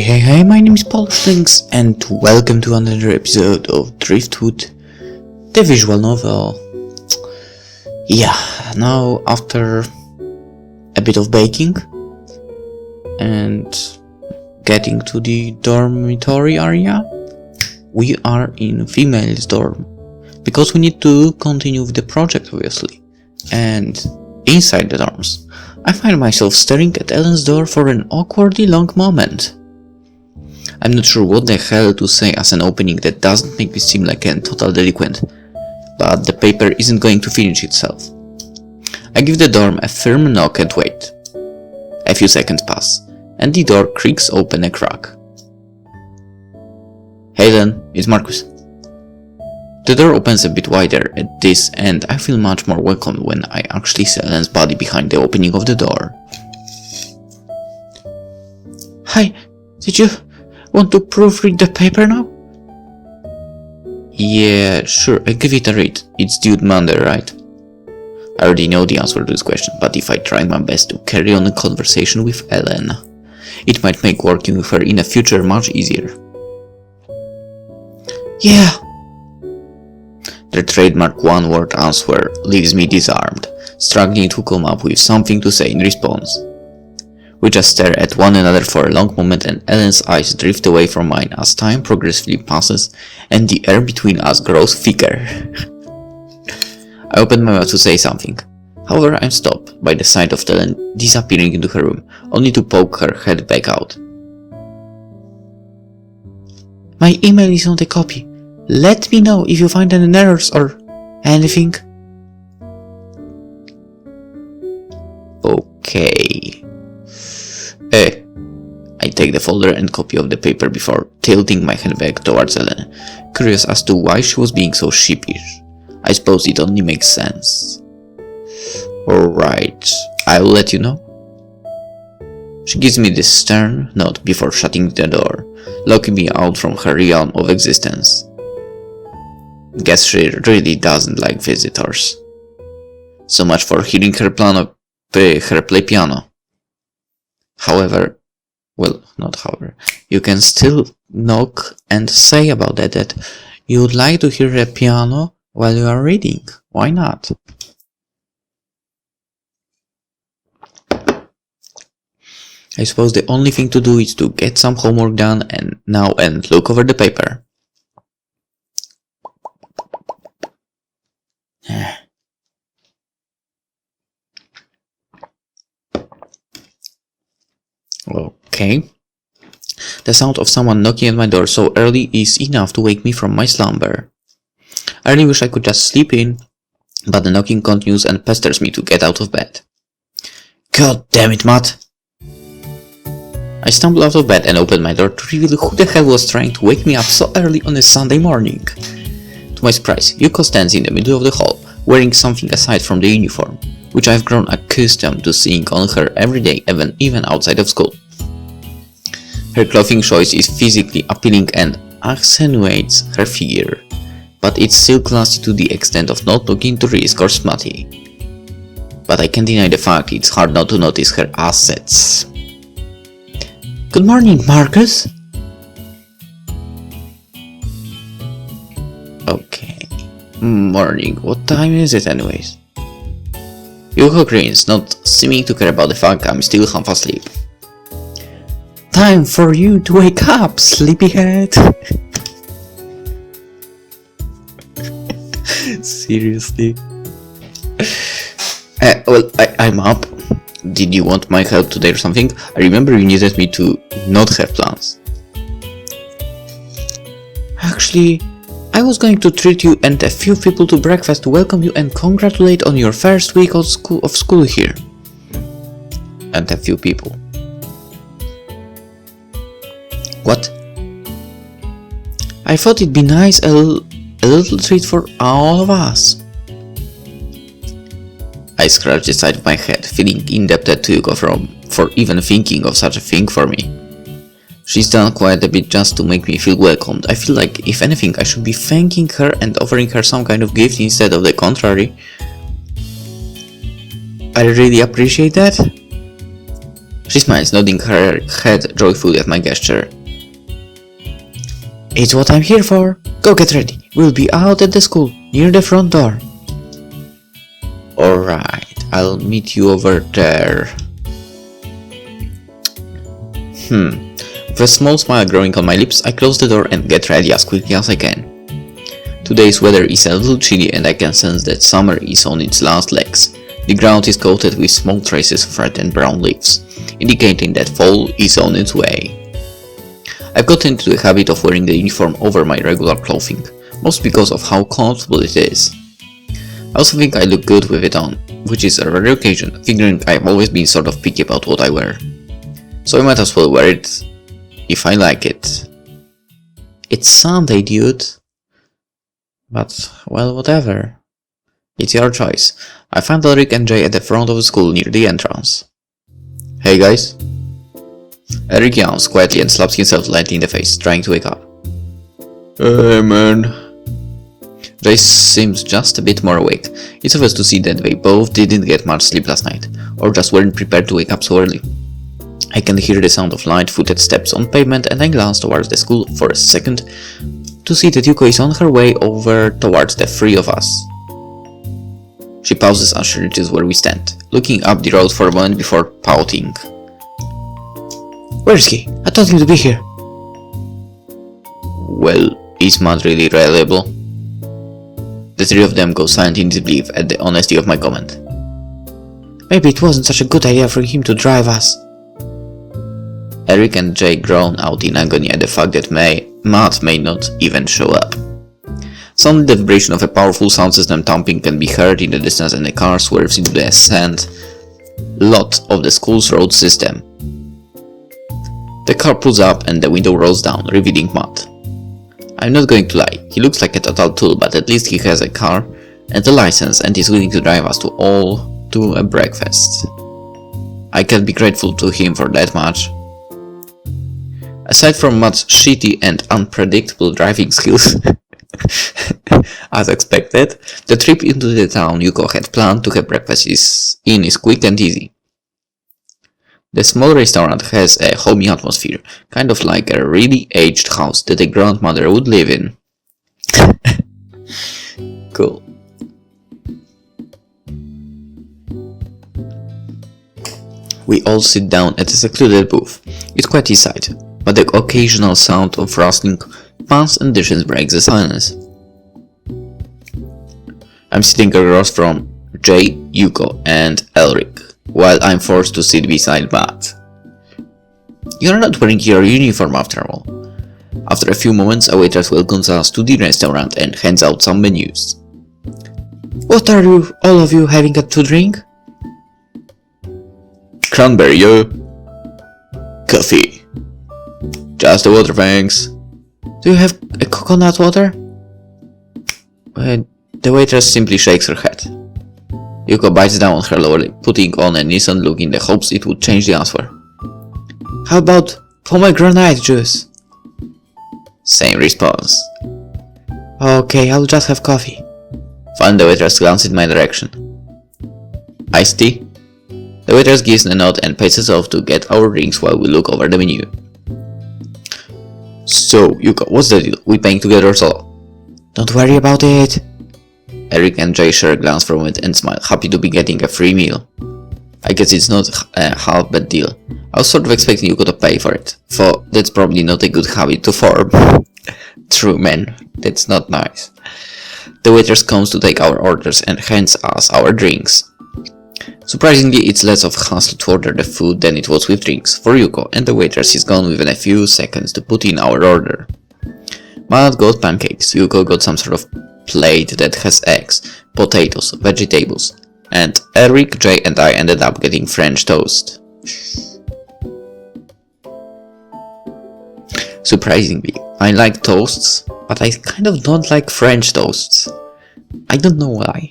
Hey, my name is PolishLynx and welcome to another episode of Driftwood, the visual novel. Yeah, now after a bit of baking and getting to the dormitory area, we are in female's dorm, because we need to continue with the project obviously. And inside the dorms, I find myself staring at Ellen's door for an awkwardly long moment. I'm not sure what the hell to say as an opening that doesn't make me seem like a total delinquent, but the paper isn't going to finish itself. I give the dorm a firm knock and wait. A few seconds pass, and the door creaks open a crack. Hey Ellen, it's Marcus. The door opens a bit wider at this, and I feel much more welcome when I actually see Ellen's body behind the opening of the door. Hi, did you want to proofread the paper now? Yeah, sure, I'll give it a read. It's due Monday, right? I already know the answer to this question, but if I try my best to carry on a conversation with Ellen, it might make working with her in the future much easier. Yeah. The trademark one-word answer leaves me disarmed, struggling to come up with something to say in response. We just stare at one another for a long moment, and Ellen's eyes drift away from mine as time progressively passes and the air between us grows thicker. I open my mouth to say something. However, I'm stopped by the sight of Ellen disappearing into her room, only to poke her head back out. My email is on the copy. Let me know if you find any errors or anything. Okay. I take the folder and copy of the paper before tilting my head back towards Ellen, curious as to why she was being so sheepish. I suppose it only makes sense. Alright, I'll let you know. She gives me this stern nod before shutting the door, locking me out from her realm of existence. Guess she really doesn't like visitors. So much for hearing her play piano. You can still knock and say about that you would like to hear a piano while you are reading. Why not? I suppose the only thing to do is to get some homework done and look over the paper. Okay. The sound of someone knocking at my door so early is enough to wake me from my slumber. I really wish I could just sleep in, but the knocking continues and pesters me to get out of bed. God damn it, Matt! I stumble out of bed and open my door to reveal who the hell was trying to wake me up so early on a Sunday morning. To my surprise, Yuko stands in the middle of the hall, wearing something aside from the uniform, which I've grown accustomed to seeing on her every day, even outside of school. Her clothing choice is physically appealing and accentuates her figure, but it's still classy to the extent of not looking to risk or smutty. But I can't deny the fact it's hard not to notice her assets. Good morning, Marcus! Okay. Morning. What time is it anyways? Yuko grins, not seeming to care about the fact I'm still half asleep. Time for you to wake up, sleepyhead! Seriously? I'm up. Did you want my help today or something? I remember you needed me to not have plans. Actually, I was going to treat you and a few people to breakfast to welcome you and congratulate on your first week of school here. And a few people. What? I thought it'd be nice, a little treat for all of us. I scratched the side of my head, feeling indebted to Yuko for even thinking of such a thing for me. She's done quite a bit just to make me feel welcomed. I feel like, if anything, I should be thanking her and offering her some kind of gift instead of the contrary. I really appreciate that. She smiles, nodding her head joyfully at my gesture. It's what I'm here for. Go get ready. We'll be out at the school, near the front door. Alright, I'll meet you over there. With a small smile growing on my lips, I close the door and get ready as quickly as I can. Today's weather is a little chilly and I can sense that summer is on its last legs. The ground is coated with small traces of red and brown leaves, indicating that fall is on its way. I've gotten into the habit of wearing the uniform over my regular clothing, mostly because of how comfortable it is. I also think I look good with it on, which is a rare occasion, figuring I've always been sort of picky about what I wear. So I might as well wear it if I like it. It's Sunday, dude. But, well, whatever. It's your choice. I found Eric and Jay at the front of the school near the entrance. Hey guys. Eric yawns quietly and slaps himself lightly in the face, trying to wake up. Hey man. Jay seems just a bit more awake. It's obvious to see that they both didn't get much sleep last night, or just weren't prepared to wake up so early. I can hear the sound of light-footed steps on pavement and I glance towards the school for a second to see that Yuko is on her way over towards the three of us. She pauses as she reaches where we stand, looking up the road for a moment before pouting. Where's he? I told him to be here. Well, is Matt really reliable? The three of them go silent in disbelief at the honesty of my comment. Maybe it wasn't such a good idea for him to drive us. Eric and Jay groan out in agony at the fact that Matt may not even show up. Suddenly the vibration of a powerful sound system thumping can be heard in the distance and a car swerves into the sand lot of the school's road system. The car pulls up and the window rolls down, revealing Matt. I'm not going to lie, he looks like a total tool, but at least he has a car and a license and is willing to drive us all to a breakfast. I can be grateful to him for that much. Aside from Matt's shitty and unpredictable driving skills, as expected, the trip into the town Yuko had planned to have breakfast is quick and easy. The small restaurant has a homey atmosphere, kind of like a really aged house that a grandmother would live in. Cool. We all sit down at a secluded booth. It's quite inside, but the occasional sound of rustling pans and dishes breaks the silence. I'm sitting across from Jay, Yuko, and Elric, while I'm forced to sit beside Matt. You're not wearing your uniform after all. After a few moments, a waitress welcomes us to the restaurant and hands out some menus. What are you, all of you, having to drink? Cranberry, yo. Coffee. Just the water, thanks. Do you have a coconut water? The waitress simply shakes her head. Yuko bites down on her lower lip, putting on an innocent look in the hopes it would change the answer. How about pomegranate juice? Same response. Okay, I'll just have coffee. Finally, the waitress glances in my direction. Iced tea? The waitress gives a nod and paces off to get our drinks while we look over the menu. So, Yuko, what's the deal? We paying together or so? Don't worry about it. Eric and Jay share a glance from it and smile, happy to be getting a free meal. I guess it's not a half bad deal. I was sort of expecting Yuko to pay for it, for that's probably not a good habit to form. True, man, that's not nice. The waitress comes to take our orders and hands us our drinks. Surprisingly, it's less of a hassle to order the food than it was with drinks for Yuko, and the waitress is gone within a few seconds to put in our order. Matt got pancakes, Yuko got some sort of plate that has eggs, potatoes, vegetables, and Eric, Jay and I ended up getting French toast. Surprisingly, I like toasts, but I kind of don't like French toasts. I don't know why.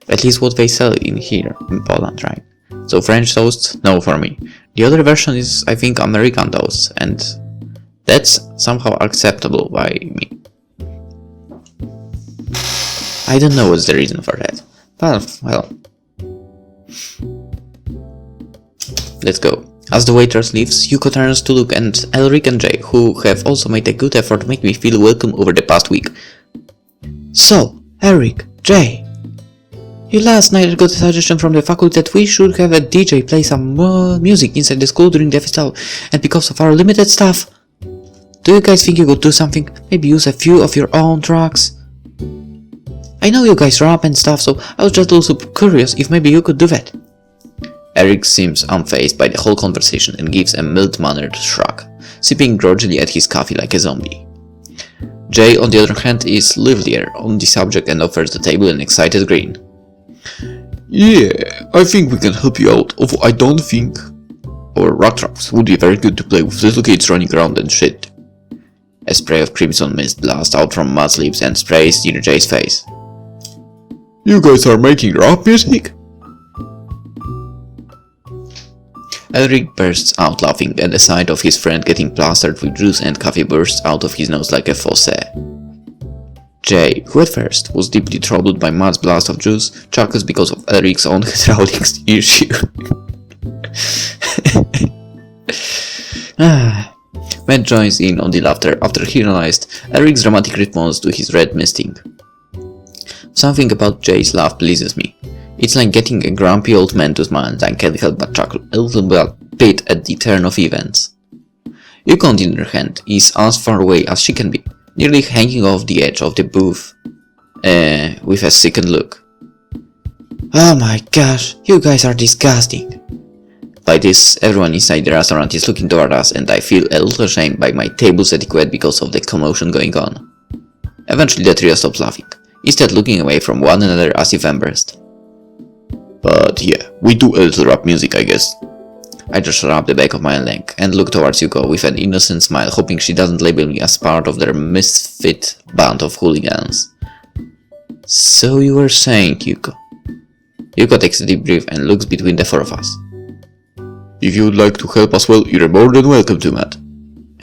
At least what they sell in here, in Poland, right? So French toast, no for me. The other version is, I think, American toast, and that's somehow acceptable by me. I don't know what's the reason for that, but well. Let's go. As the waitress leaves, Yuko turns to look at Elric and Jay, who have also made a good effort to make me feel welcome over the past week. So, Elric, Jay, you last night got a suggestion from the faculty that we should have a DJ play some music inside the school during the festival, and because of our limited staff, do you guys think you could do something? Maybe use a few of your own tracks? I know you guys rap and stuff, so I was just also curious if maybe you could do that. Eric seems unfazed by the whole conversation and gives a mild-mannered shrug, sipping grudgingly at his coffee like a zombie. Jay, on the other hand, is livelier on the subject and offers the table an excited grin. Yeah, I think we can help you out, although I don't think our rock tracks would be very good to play with little kids running around and shit. A spray of crimson mist blasts out from Matt's lips and sprays near Jay's face. You guys are making rap music? Elric bursts out laughing at the sight of his friend getting plastered with juice, and coffee bursts out of his nose like a faucet. Jay, who at first was deeply troubled by Matt's blast of juice, chuckles because of Elric's own hydraulics issue. Matt joins in on the laughter after he realized Eric's dramatic response to his red misting. Something about Jay's laugh pleases me. It's like getting a grumpy old man to smile, and I can't help but chuckle a little bit at the turn of events. Yuko, on the other hand, is as far away as she can be, nearly hanging off the edge of the booth, with a sickened look. Oh my gosh, you guys are disgusting. By this, everyone inside the restaurant is looking toward us, and I feel a little ashamed by my table's etiquette because of the commotion going on. Eventually the trio stops laughing, instead looking away from one another as if embarrassed. But yeah, we do a little rap music, I guess. I just rub the back of my leg and look towards Yuko with an innocent smile, hoping she doesn't label me as part of their misfit band of hooligans. So you were saying, Yuko? Yuko takes a deep breath and looks between the four of us. If you would like to help us, well, you're more than welcome to, Matt.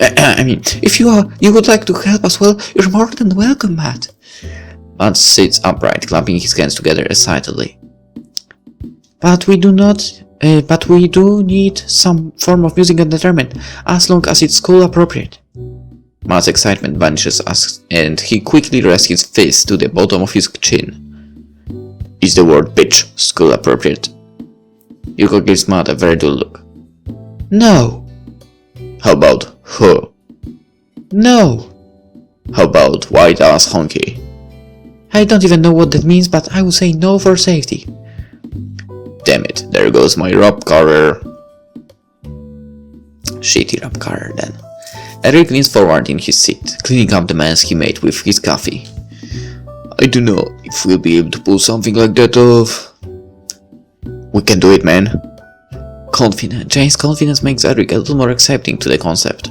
I mean, if you would like to help us, well, you're more than welcome, Matt. Matt sits upright, clapping his hands together excitedly. But we do need some form of music and entertainment, as long as it's school appropriate. Matt's excitement vanishes and he quickly rests his fist to the bottom of his chin. Is the word bitch school appropriate? Yuko gives Matt a very dull look. No. How about huh? No. How about white ass honky? I don't even know what that means, but I will say no for safety. Damn it, there goes my rap career. Shitty rap career then. Eric leans forward in his seat, cleaning up the mess he made with his coffee. I don't know if we'll be able to pull something like that off. We can do it, man. Jay's confidence makes Eric a little more accepting to the concept.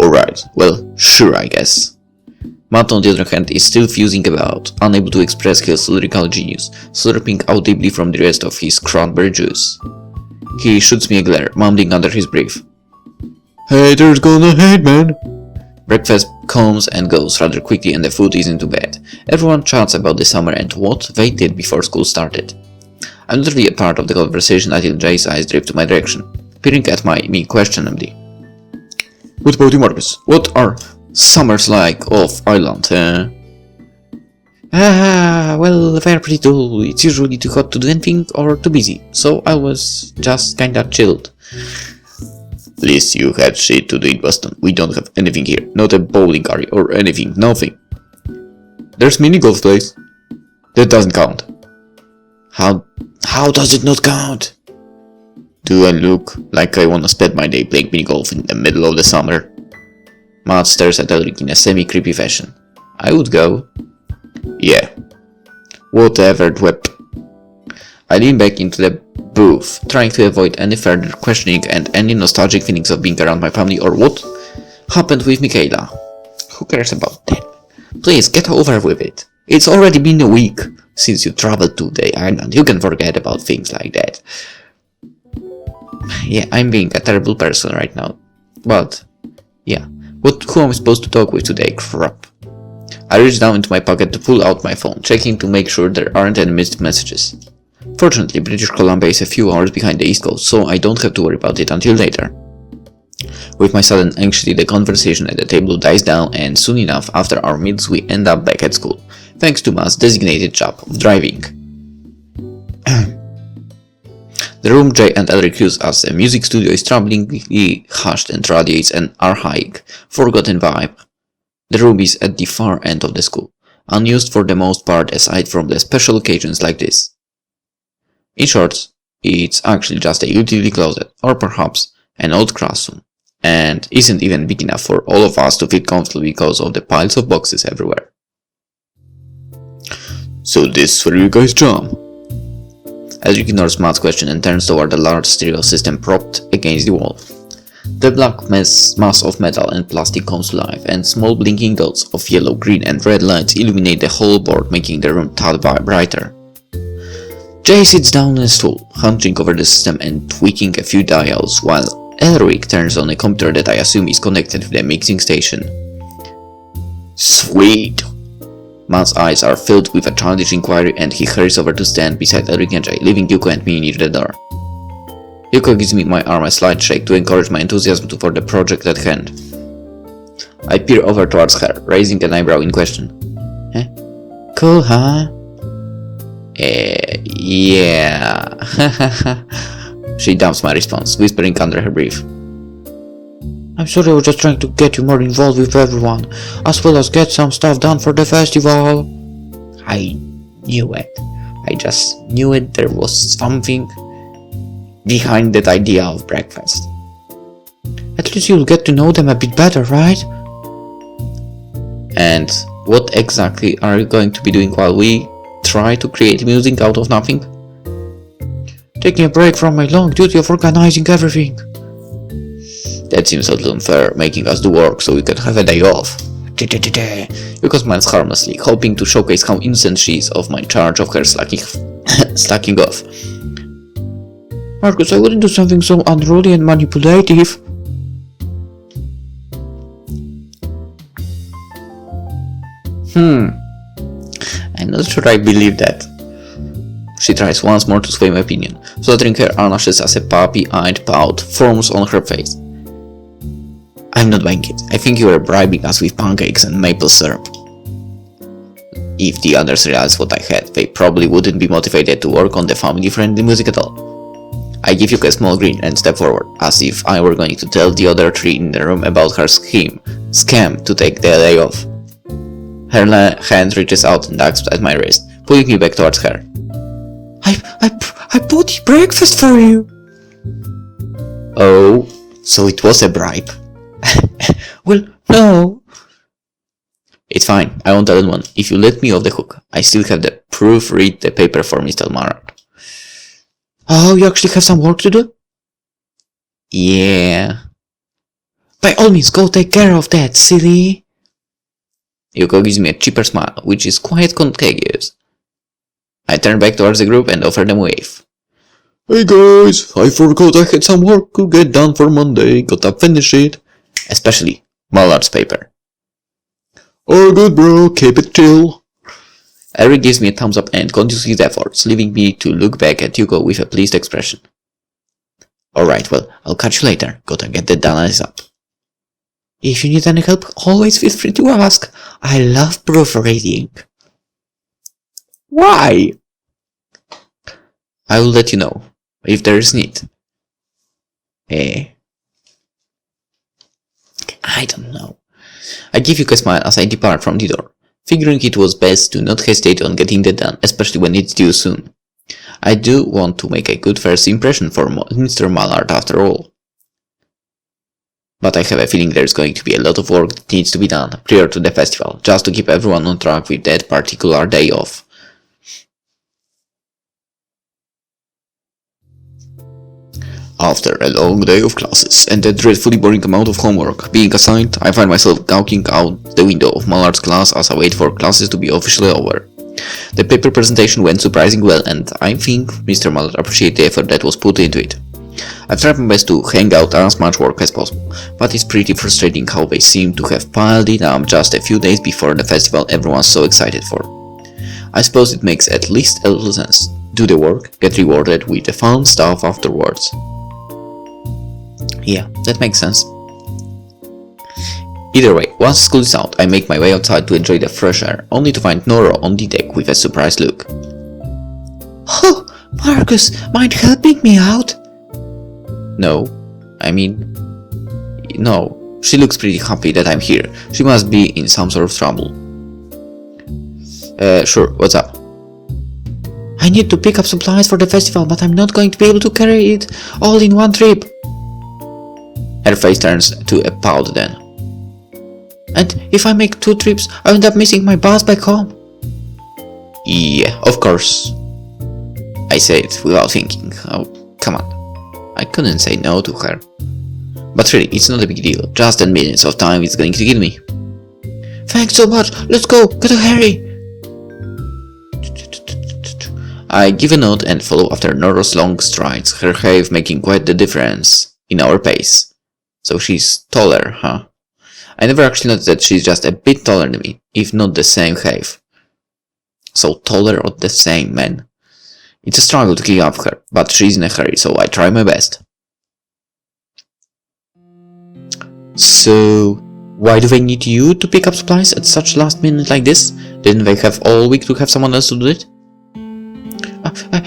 Alright, well, sure I guess. Matt, on the other hand, is still fusing about, unable to express his lyrical genius, slurping audibly from the rest of his cranberry juice. He shoots me a glare, mumbling under his breath. Haters gonna hate, man. Breakfast comes and goes rather quickly and the food is into bed. Everyone chats about the summer and what they did before school started. I'm not really a part of the conversation until Jay's eyes drift to my direction, peering at me questionably. What about you, Marcus? What are summers like off island, well, they're pretty dull. It's usually too hot to do anything or too busy, so I was just kinda chilled. At least you had shit to do in Boston. We don't have anything here. Not a bowling alley or anything. Nothing. There's mini golf place. That doesn't count. How does it not count? Do I look like I wanna spend my day playing mini golf in the middle of the summer? Matt stares at Elric in a semi-creepy fashion. I would go. Yeah. Whatever, dwep. I lean back into the booth, trying to avoid any further questioning and any nostalgic feelings of being around my family or what happened with Michaela. Who cares about that? Please, get over with it. It's already been a week since you traveled to the island. You can forget about things like that. Yeah, I'm being a terrible person right now. But, yeah. Who am I supposed to talk with today? Crap. I reach down into my pocket to pull out my phone, checking to make sure there aren't any missed messages. Fortunately, British Columbia is a few hours behind the East Coast, so I don't have to worry about it until later. With my sudden anxiety, the conversation at the table dies down, and soon enough after our meals we end up back at school, thanks to Ma's designated job of driving. The room Jay and Elric use as a music studio is troublingly hushed and radiates an archaic, forgotten vibe. The room is at the far end of the school, unused for the most part aside from the special occasions like this. In short, it's actually just a utility closet, or perhaps an old classroom, and isn't even big enough for all of us to fit comfortably because of the piles of boxes everywhere. So this is where you guys jump? Elric ignores Matt's question and turns toward the large stereo system propped against the wall. The black mass of metal and plastic comes to life, and small blinking dots of yellow, green and red lights illuminate the whole board, making the room tad brighter. Jay sits down on a stool, hunching over the system and tweaking a few dials, while Elric turns on a computer that I assume is connected to the mixing station. Sweet! Matt's eyes are filled with a childish inquiry, and he hurries over to stand beside Elric and Jay, leaving Yuko and me near the door. Yuko gives me my arm a slight shake to encourage my enthusiasm for the project at hand. I peer over towards her, raising an eyebrow in question. Huh? Cool, huh? Yeah. She dumps my response, whispering under her breath. I'm sorry, I was just trying to get you more involved with everyone, as well as get some stuff done for the festival. I knew it. I just knew it. There was something behind that idea of breakfast. At least you'll get to know them a bit better, right? And what exactly are you going to be doing while we try to create music out of nothing? Taking a break from my long duty of organizing everything. That seems a little unfair, making us do work so we can have a day off. Yuko smiles harmlessly, hoping to showcase how innocent she is of my charge of her slacking off. Marcus, I wouldn't do something so unruly and manipulative. I'm not sure I believe that. She tries once more to sway my opinion, fluttering her eyelashes as a puppy-eyed pout forms on her face. I'm not buying it. I think you were bribing us with pancakes and maple syrup. If the others realized what I had, they probably wouldn't be motivated to work on the family-friendly music at all. I give you a small grin and step forward, as if I were going to tell the other three in the room about her scam to take the day off. Her hand reaches out and tugs at my wrist, pulling me back towards her. I bought breakfast for you! Oh, so it was a bribe. Well, no. It's fine, I won't tell anyone. If you let me off the hook, I still have the proofread the paper for Mr. Marard. Oh, you actually have some work to do? Yeah. By all means, go take care of that, silly. Yuko gives me a cheaper smile, which is quite contagious. I turn back towards the group and offer them a wave. Hey guys, I forgot I had some work to get done for Monday, gotta finish it. Especially Mallard's paper. Oh good bro, keep it chill. Eric gives me a thumbs up and continues his efforts, leaving me to look back at Yuko with a pleased expression. Alright, well, I'll catch you later, gotta get the done up. If you need any help, always feel free to ask. I love proofreading. Why? I will let you know, if there is need. I don't know. I give you a smile as I depart from the door, figuring it was best to not hesitate on getting that done, especially when it's due soon. I do want to make a good first impression for Mr. Mallard after all. But I have a feeling there's going to be a lot of work that needs to be done prior to the festival, just to keep everyone on track with that particular day off. After a long day of classes and a dreadfully boring amount of homework being assigned, I find myself gawking out the window of Mallard's class as I wait for classes to be officially over. The paper presentation went surprisingly well, and I think Mr. Mallard appreciated the effort that was put into it. I've tried my best to hang out as much work as possible, but it's pretty frustrating how they seem to have piled it up just a few days before the festival everyone's so excited for. I suppose it makes at least a little sense. do the work, get rewarded with the fun stuff afterwards. Yeah, that makes sense. Either way, once school is out, I make my way outside to enjoy the fresh air, only to find Nora on the deck with a surprised look. Oh, Marcus, mind helping me out? No. She looks pretty happy that I'm here. She must be in some sort of trouble. Sure, what's up? I need to pick up supplies for the festival, but I'm not going to be able to carry it all in one trip. Her face turns to a pout then. And if I make 2 trips, I'll end up missing my bus back home. Yeah, of course. I say it without thinking. Oh, come on. I couldn't say no to her. But really, it's not a big deal. Just 10 minutes of time is going to kill me. Thanks so much. Let's go. Gotta hurry. I give a nod and follow after Nora's long strides, her height making quite the difference in our pace. So she's taller, huh? I never actually noticed that she's just a bit taller than me, if not the same height. So taller or the same, man. It's a struggle to keep up her, but she's in a hurry, so I try my best. So, why do they need you to pick up supplies at such last minute like this? Didn't they have all week to have someone else to do it?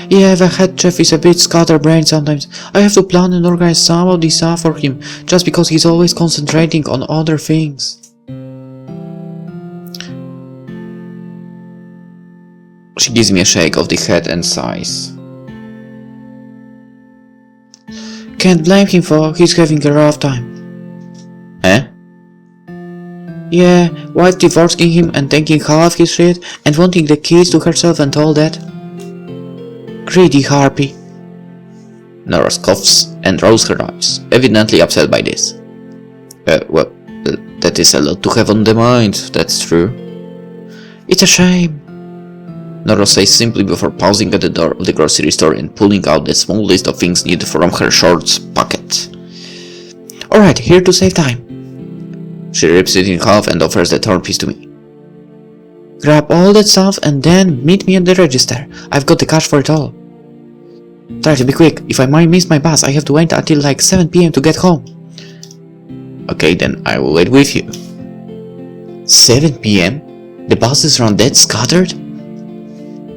Yeah, the head chef is a bit scatterbrained sometimes. I have to plan and organize some of this stuff for him, just because he's always concentrating on other things. She gives me a shake of the head and sighs. Can't blame him for he's having a rough time. Eh? Yeah, wife divorcing him and taking half his shit and wanting the keys to herself and all that. Greedy harpy. Nora coughs and rolls her eyes, evidently upset by this. Well, that is a lot to have on the mind, that's true. It's a shame. Nora says simply before pausing at the door of the grocery store and pulling out the small list of things needed from her shorts pocket. Alright, here to save time. She rips it in half and offers the torn piece to me. Grab all that stuff and then meet me at the register. I've got the cash for it all. Try to be quick. If I might miss my bus, I have to wait until like 7 PM to get home. Okay, then I will wait with you. 7 PM? The buses aren't that scattered?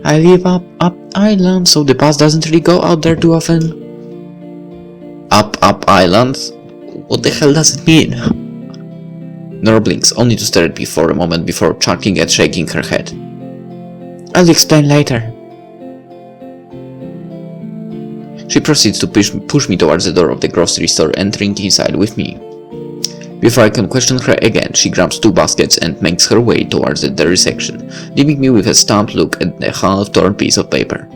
I live up island, so the bus doesn't really go out there too often. Up island? What the hell does it mean? Nora blinks, only to stare at me for a moment before chuckling and shaking her head. I'll explain later. She proceeds to push me towards the door of the grocery store, entering inside with me. Before I can question her again, she grabs 2 baskets and makes her way towards the dairy section, leaving me with a stumped look at the half-torn piece of paper.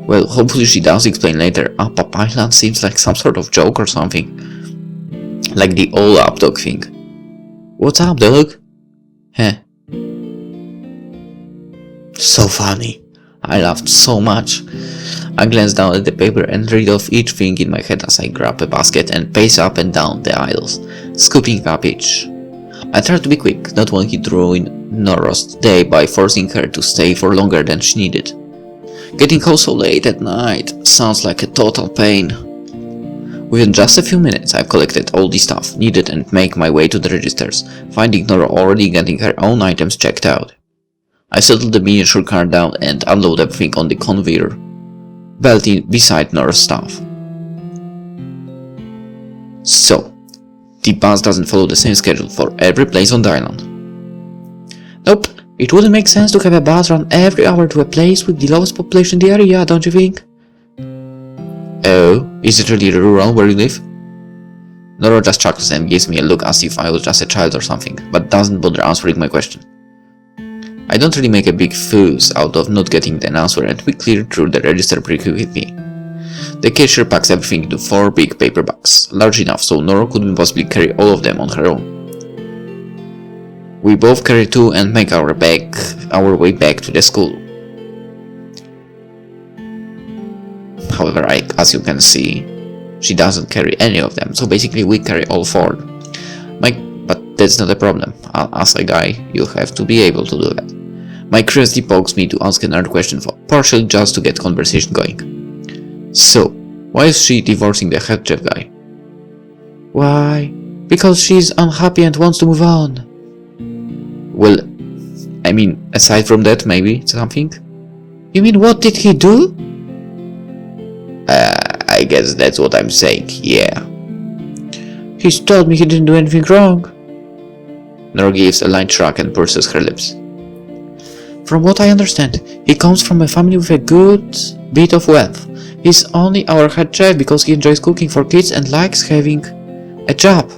Well, hopefully she does explain later. Up Island seems like some sort of joke or something. Like the all up dog thing. What's up, dog? Heh. So funny. I laughed so much. I glance down at the paper and read off each thing in my head as I grab a basket and pace up and down the aisles, scooping up each. I try to be quick, not wanting to ruin Nora's day by forcing her to stay for longer than she needed. Getting home so late at night sounds like a total pain. Within just a few minutes, I've collected all the stuff needed and make my way to the registers, finding Nora already getting her own items checked out. I settle the miniature car down and unload everything on the conveyor belt beside Nora's stuff. So, the bus doesn't follow the same schedule for every place on the island. Nope, it wouldn't make sense to have a bus run every hour to a place with the lowest population in the area, don't you think? Oh, is it really rural where you live? Nora just chuckles and gives me a look as if I was just a child or something, but doesn't bother answering my question. I don't really make a big fuss out of not getting the answer and we clear through the register pretty quickly. The cashier packs everything into 4 big paper bags, large enough so Nora couldn't possibly carry all of them on her own. We both carry 2 and make our way back to the school. However, as you can see, she doesn't carry any of them, so basically we carry all 4. But that's not a problem. As a guy, you have to be able to do that. My curiosity pokes me to ask another question, partially just to get conversation going. So, why is she divorcing the head chef guy? Why? Because she's unhappy and wants to move on. Well, I mean, aside from that, maybe something? You mean what did he do? I guess that's what I'm saying, yeah. He's told me he didn't do anything wrong. Nora gives a light shrug and purses her lips. From what I understand, he comes from a family with a good bit of wealth. He's only our head chef because he enjoys cooking for kids and likes having a job,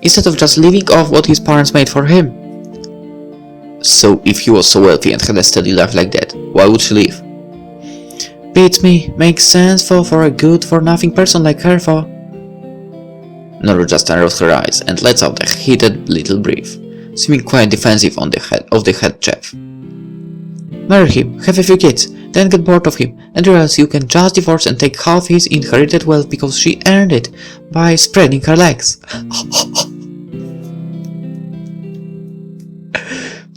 instead of just living off what his parents made for him. So if he was so wealthy and had a steady life like that, why would she leave? Beats me. Makes sense for a good-for-nothing person like her for... Nora just narrows her eyes and lets out a heated little breath, seeming quite defensive of the head chef. Marry him, have a few kids, then get bored of him, and realize you can just divorce and take half his inherited wealth because she earned it by spreading her legs.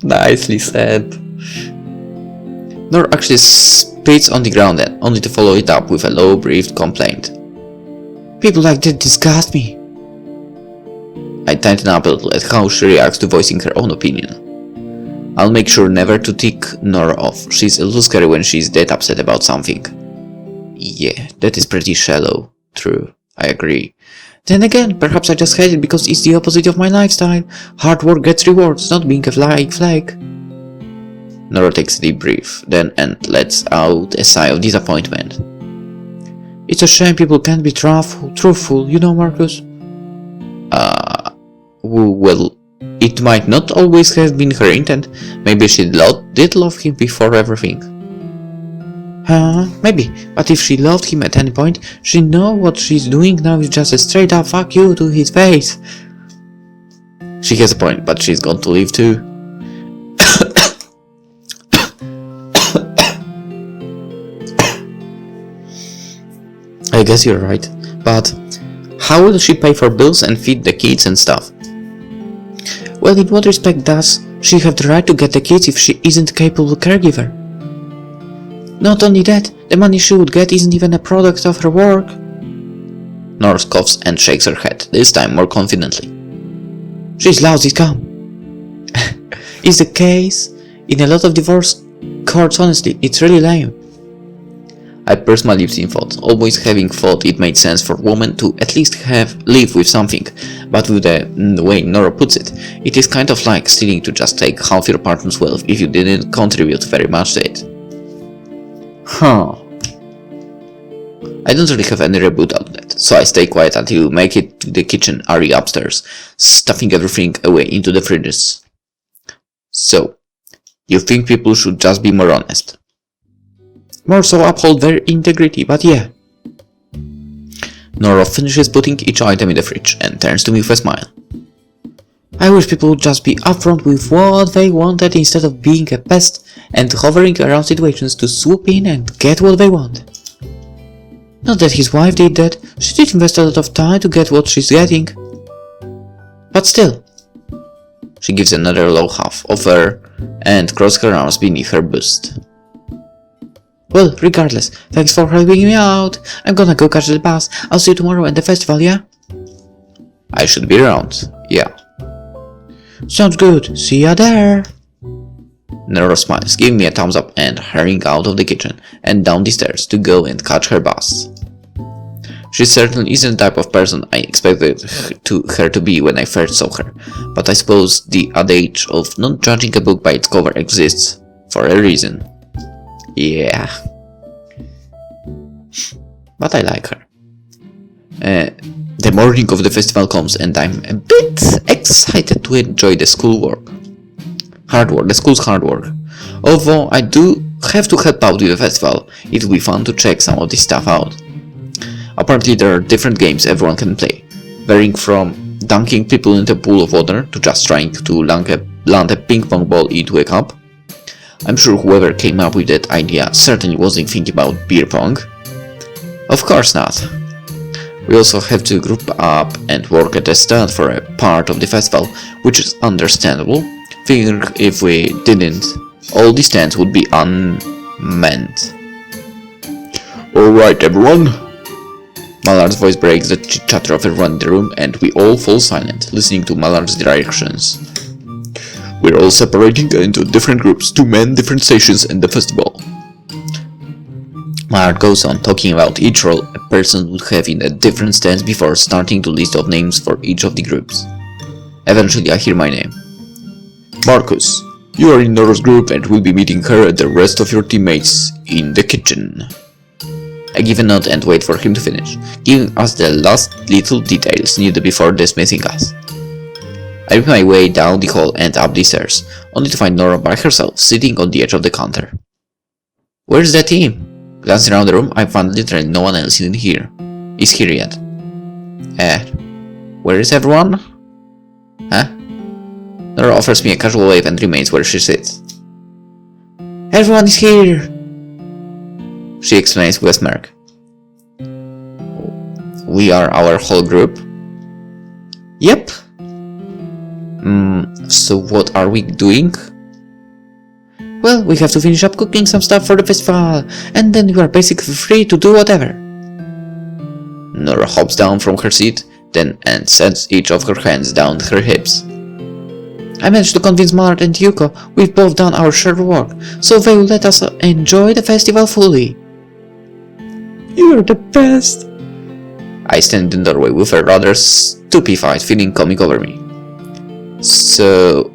Nicely said. Nora actually spits on the ground then, only to follow it up with a low-breathed complaint. People like that disgust me. I tighten up a little at how she reacts to voicing her own opinion. I'll make sure never to tick Nora off. She's a little scary when she's that upset about something. Yeah, that is pretty shallow. True, I agree. Then again, perhaps I just hate it because it's the opposite of my lifestyle. Hard work gets rewards, not being a flake. Nora takes a deep breath, then and lets out a sigh of disappointment. It's a shame people can't be truthful, you know, Marcus? Well, it might not always have been her intent. Maybe she did love him before everything. Maybe, but if she loved him at any point, she know what she's doing now is just a straight up fuck you to his face. She has a point, but she's going to leave too. I guess you're right, but how will she pay for bills and feed the kids and stuff? Well, in what respect does she have the right to get the kids if she isn't a capable caregiver? Not only that, the money she would get isn't even a product of her work. Nora coughs and shakes her head, this time more confidently. She's lousy scum. Is the case in a lot of divorce courts, honestly, it's really lame. I purse my lips in thought, always having thought it made sense for women to at least live with something, but with the way Nora puts it, it is kind of like stealing to just take half your partner's wealth if you didn't contribute very much to it. Huh. I don't really have any rebuttal on that, so I stay quiet until we make it to the kitchen area upstairs, stuffing everything away into the fridges. So, you think people should just be more honest? More so uphold their integrity, but yeah. Nora finishes putting each item in the fridge and turns to me with a smile. I wish people would just be upfront with what they wanted instead of being a pest and hovering around situations to swoop in and get what they want. Not that his wife did that, she did invest a lot of time to get what she's getting. But still. She gives another low huff of air and crosses her arms beneath her bust. Well, regardless, thanks for helping me out. I'm gonna go catch the bus. I'll see you tomorrow at the festival, yeah? I should be around, yeah. Sounds good. See ya there. Nora smiles, giving me a thumbs up and hurrying out of the kitchen and down the stairs to go and catch her bus. She certainly isn't the type of person I expected her to be when I first saw her, but I suppose the adage of not judging a book by its cover exists for a reason. Yeah. But I like her. The morning of the festival comes and I'm a bit excited to enjoy the school's hard work. Although I do have to help out with the festival, it will be fun to check some of this stuff out. Apparently there are different games everyone can play, varying from dunking people into a pool of water to just trying to land a ping pong ball into a cup. I'm sure whoever came up with that idea certainly wasn't thinking about beer pong. Of course not. We also have to group up and work at a stand for a part of the festival, which is understandable. Figuring if we didn't, all the stands would be unmanned. Alright everyone! Mallard's voice breaks the chit-chatter of everyone in the room and we all fall silent, listening to Mallard's directions. We're all separating into different groups to man different stations in the festival. Mallard goes on, talking about each role a person would have in a different stance before starting to list off names for each of the groups. Eventually I hear my name. Marcus, you are in Nora's group and will be meeting her and the rest of your teammates in the kitchen. I give a nod and wait for him to finish, giving us the last little details needed before dismissing us. I make my way down the hall and up the stairs, only to find Nora by herself, sitting on the edge of the counter. Where's the team? Glancing around the room, I found literally no one else is here yet. Where is everyone? Huh? Nora offers me a casual wave and remains where she sits. Everyone is here! She explains with a smirk. We are our whole group? Yep. So what are we doing? Well, we have to finish up cooking some stuff for the festival, and then you are basically free to do whatever. Nora hops down from her seat, and sets each of her hands down her hips. I managed to convince Mallard and Yuko we've both done our share of work, so they will let us enjoy the festival fully. You're the best! I stand in the doorway with a rather stupefied feeling coming over me. So,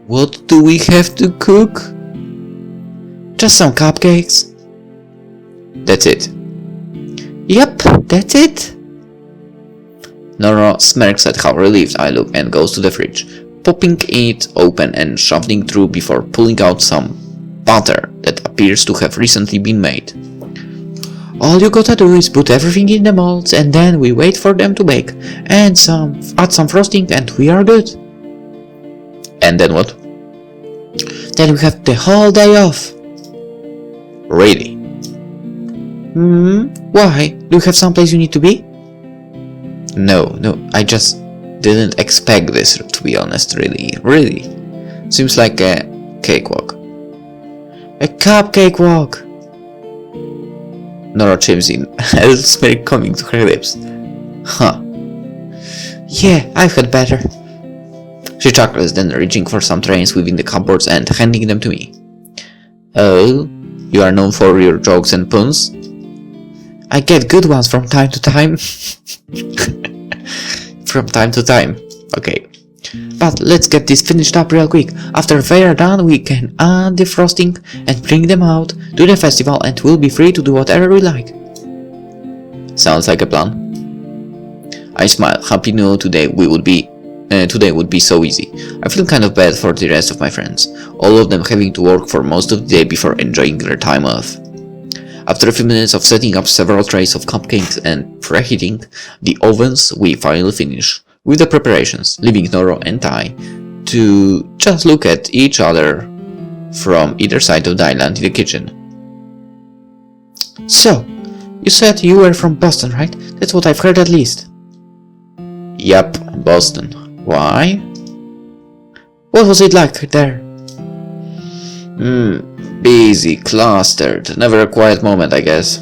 what do we have to cook? Just some cupcakes. That's it. Yep, that's it. Nora smirks at how relieved I look and goes to the fridge, popping it open and shuffling through before pulling out some butter that appears to have recently been made. All you gotta do is put everything in the molds and then we wait for them to bake, and add some frosting and we are good. And then what? Then we have the whole day off. Really? Why? Do you have someplace you need to be? No, I just didn't expect this, to be honest, really. Seems like a cakewalk. A cupcake walk! Nora chimes in, a little smirk coming to her lips. Huh. Yeah, I've had better. She chuckles, then reaching for some trays within the cupboards and handing them to me. Oh, you are known for your jokes and puns? I get good ones from time to time. From time to time. Okay. But let's get this finished up real quick. After they are done, we can add the frosting and bring them out to the festival and we'll be free to do whatever we like. Sounds like a plan. I smile, happy to know today would be so easy. I feel kind of bad for the rest of my friends, all of them having to work for most of the day before enjoying their time off. After a few minutes of setting up several trays of cupcakes and preheating the ovens, we finally finish with the preparations, leaving Nora and I to just look at each other from either side of the island in the kitchen. So, you said you were from Boston, right? That's what I've heard at least. Yep, Boston. Why? What was it like there? Busy, clustered, never a quiet moment, I guess.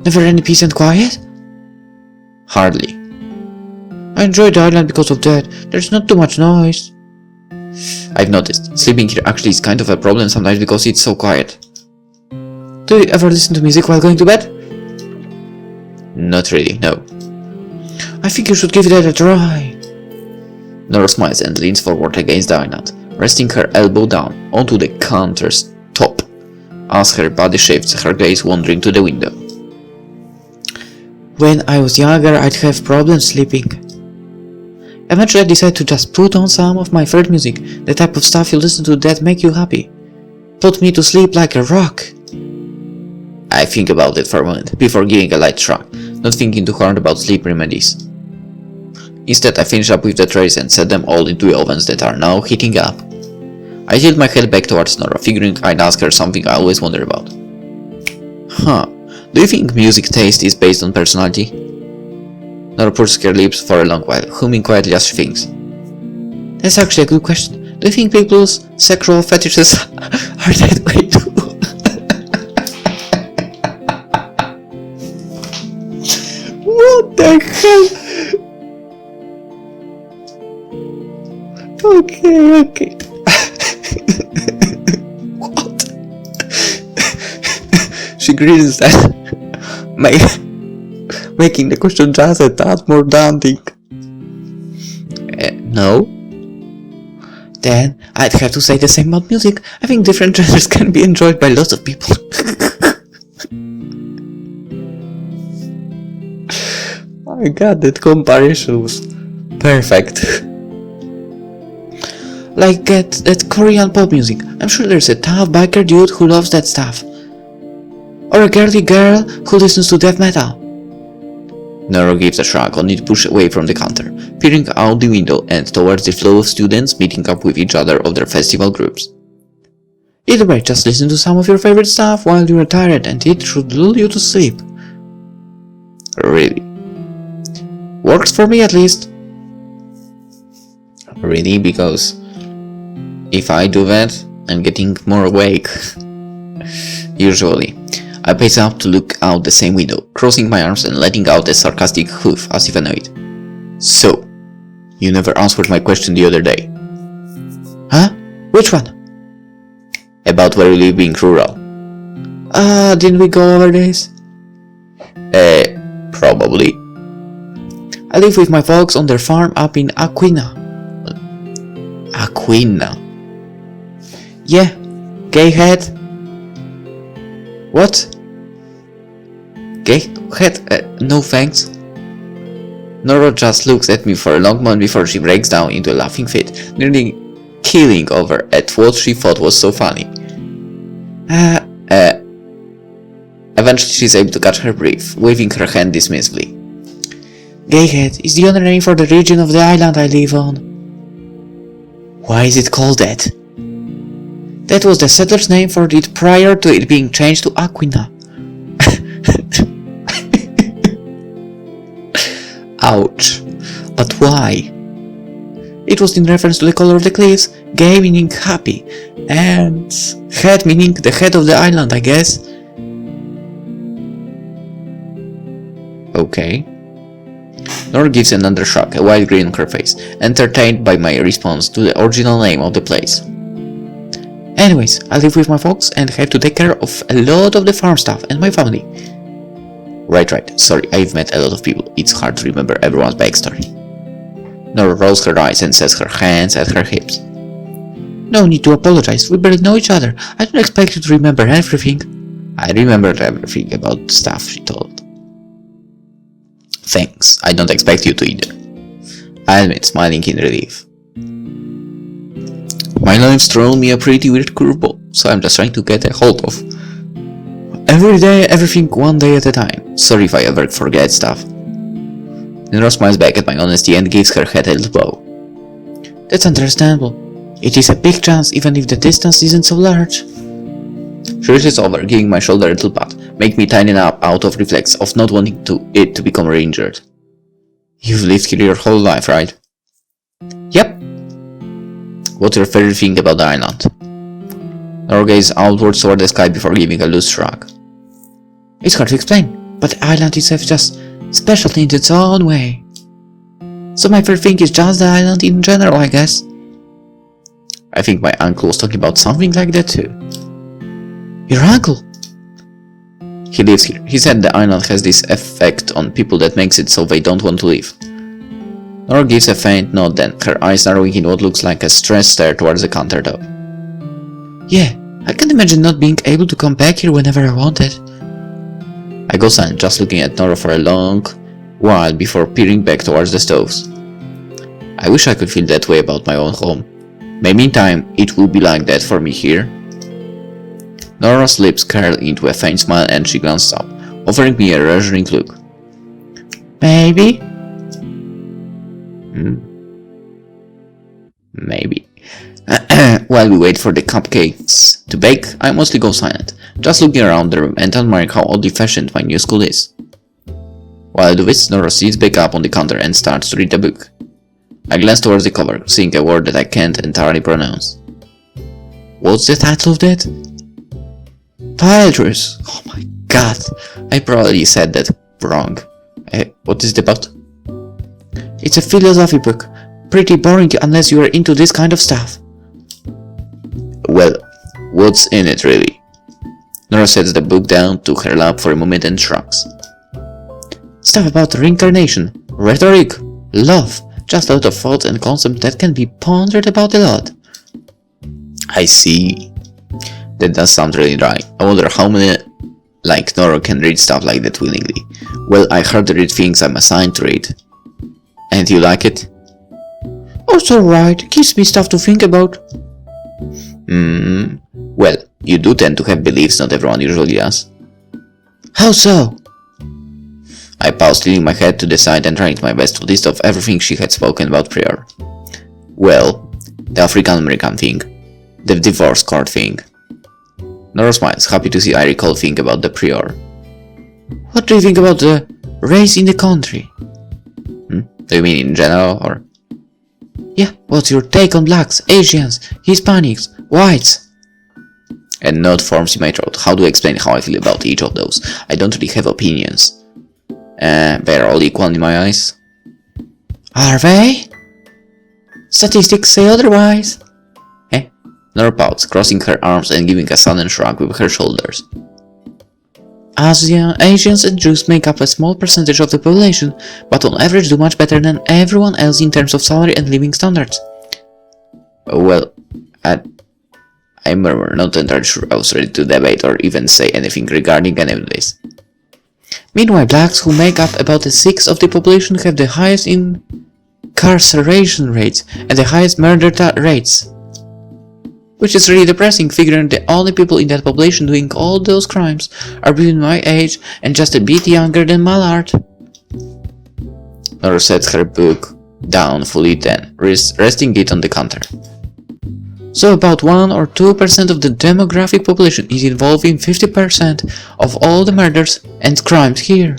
Never any peace and quiet? Hardly. I enjoy the island because of that. There's not too much noise. I've noticed, sleeping here actually is kind of a problem sometimes because it's so quiet. Do you ever listen to music while going to bed? Not really, no. I think you should give that a try. Nora smiles and leans forward against the island, resting her elbow down onto the counter's top, as her body shifts, her gaze wandering to the window. When I was younger, I'd have problems sleeping. Eventually I decided to just put on some of my favorite music, the type of stuff you listen to that make you happy. Put me to sleep like a rock. I think about it for a moment, before giving a light shrug, not thinking too hard about sleep remedies. Instead, I finish up with the trays and set them all into the ovens that are now heating up. I tilt my head back towards Nora, figuring I'd ask her something I always wonder about. Huh, do you think music taste is based on personality? Nora purses her lips for a long while, humming quietly as she thinks. That's actually a good question. Do you think people's sexual fetishes are that way too? What the hell? Okay. What? She grins at making the question just a tad more daunting. No? Then I'd have to say the same about music. I think different genres can be enjoyed by lots of people. My god, that comparison was perfect. Like that Korean pop music. I'm sure there's a tough biker dude who loves that stuff. Or a girly girl who listens to death metal. Nora gives a shrug, only to push away from the counter, peering out the window and towards the flow of students meeting up with each other of their festival groups. Either way, just listen to some of your favorite stuff while you're tired and it should lull you to sleep. Really? Works for me at least. Really? Because if I do that, I'm getting more awake. Usually. I pace up to look out the same window, crossing my arms and letting out a sarcastic hoof as if annoyed. So, you never answered my question the other day. Huh? Which one? About where you live being rural. Didn't we go over this? Probably. I live with my folks on their farm up in Aquina. Aquina? Yeah, gay head. What? Gay head? No thanks. Nora just looks at me for a long moment before she breaks down into a laughing fit, nearly keeling over at what she thought was so funny. Eventually she's able to catch her breath, waving her hand dismissively. Gayhead is the other name for the region of the island I live on. Why is it called that? That was the settler's name for it prior to it being changed to Aquina. Ouch. But why? It was in reference to the color of the cliffs, gay meaning happy, and head meaning the head of the island, I guess. Okay. Nora gives another shrug, a wide grin on her face, entertained by my response to the original name of the place. Anyways, I live with my folks and have to take care of a lot of the farm stuff and my family. Right. Sorry, I've met a lot of people. It's hard to remember everyone's backstory. Nora rolls her eyes and sets her hands at her hips. No need to apologize, we barely know each other. I don't expect you to remember everything. I remembered everything about stuff she told. Thanks, I don't expect you to either. I admit, smiling in relief. My life's thrown me a pretty weird curveball, so I'm just trying to get a hold of. Every day, everything one day at a time. Sorry if I ever forget stuff. Nora smiles back at my honesty and gives her head a little bow. That's understandable. It is a big chance even if the distance isn't so large. She reaches over, giving my shoulder a little pat, make me tighten up out of reflex of not wanting it to become re-injured. You've lived here your whole life, right? Yep. What's your favorite thing about the island? Nora gazes outwards toward the sky before giving a loose shrug. It's hard to explain, but the island itself is just special in its own way. So my favorite thing is just the island in general, I guess. I think my uncle was talking about something like that too. Your uncle? He lives here. He said the island has this effect on people that makes it so they don't want to leave. Nora gives a faint nod then, her eyes narrowing in what looks like a stressed stare towards the countertop. Yeah, I can't imagine not being able to come back here whenever I wanted. I go silent, just looking at Nora for a long while before peering back towards the stoves. I wish I could feel that way about my own home. Maybe in time it will be like that for me here. Nora's lips curl into a faint smile and she glances up, offering me a reassuring look. Maybe? Maybe. While we wait for the cupcakes to bake, I mostly go silent, just looking around the room and admiring how old-fashioned my new school is. While I do this, Nora sits back up on the counter and starts to read the book. I glance towards the cover, seeing a word that I can't entirely pronounce. What's the title of that? Paltrus! Oh my god, I probably said that wrong. What is it about? It's a philosophy book. Pretty boring unless you are into this kind of stuff. Well, what's in it really? Nora sets the book down to her lap for a moment and shrugs. Stuff about reincarnation, rhetoric, love, just a lot of thoughts and concepts that can be pondered about a lot. I see. That does sound really dry. I wonder how many like Nora can read stuff like that willingly. Well, I hardly read things I'm assigned to read. And you like it? Oh, it's alright. Gives me stuff to think about. Well, you do tend to have beliefs not everyone usually does. How so? I paused, leaning my head to the side and trying my best to list off everything she had spoken about prior. Well, the African-American thing, the divorce court thing. Nora smiles, happy to see I recall things about the prior. What do you think about the race in the country? Do you mean in general, or? Yeah, what's your take on blacks, Asians, Hispanics, whites? A knot forms in my throat. How do I explain how I feel about each of those? I don't really have opinions. They're all equal in my eyes. Are they? Statistics say otherwise. Nora pouts, crossing her arms and giving a sudden shrug with her shoulders. Asians and Jews make up a small percentage of the population, but on average do much better than everyone else in terms of salary and living standards. Well, I murmur, not entirely sure I was ready to debate or even say anything regarding any of this. Meanwhile, blacks, who make up about a sixth of the population, have the highest incarceration rates and the highest murder rates. Which is really depressing, figuring the only people in that population doing all those crimes are between my age and just a bit younger than Mallard. Nora sets her book down fully then, resting it on the counter. So about 1 or 2% of the demographic population is involved in 50% of all the murders and crimes here.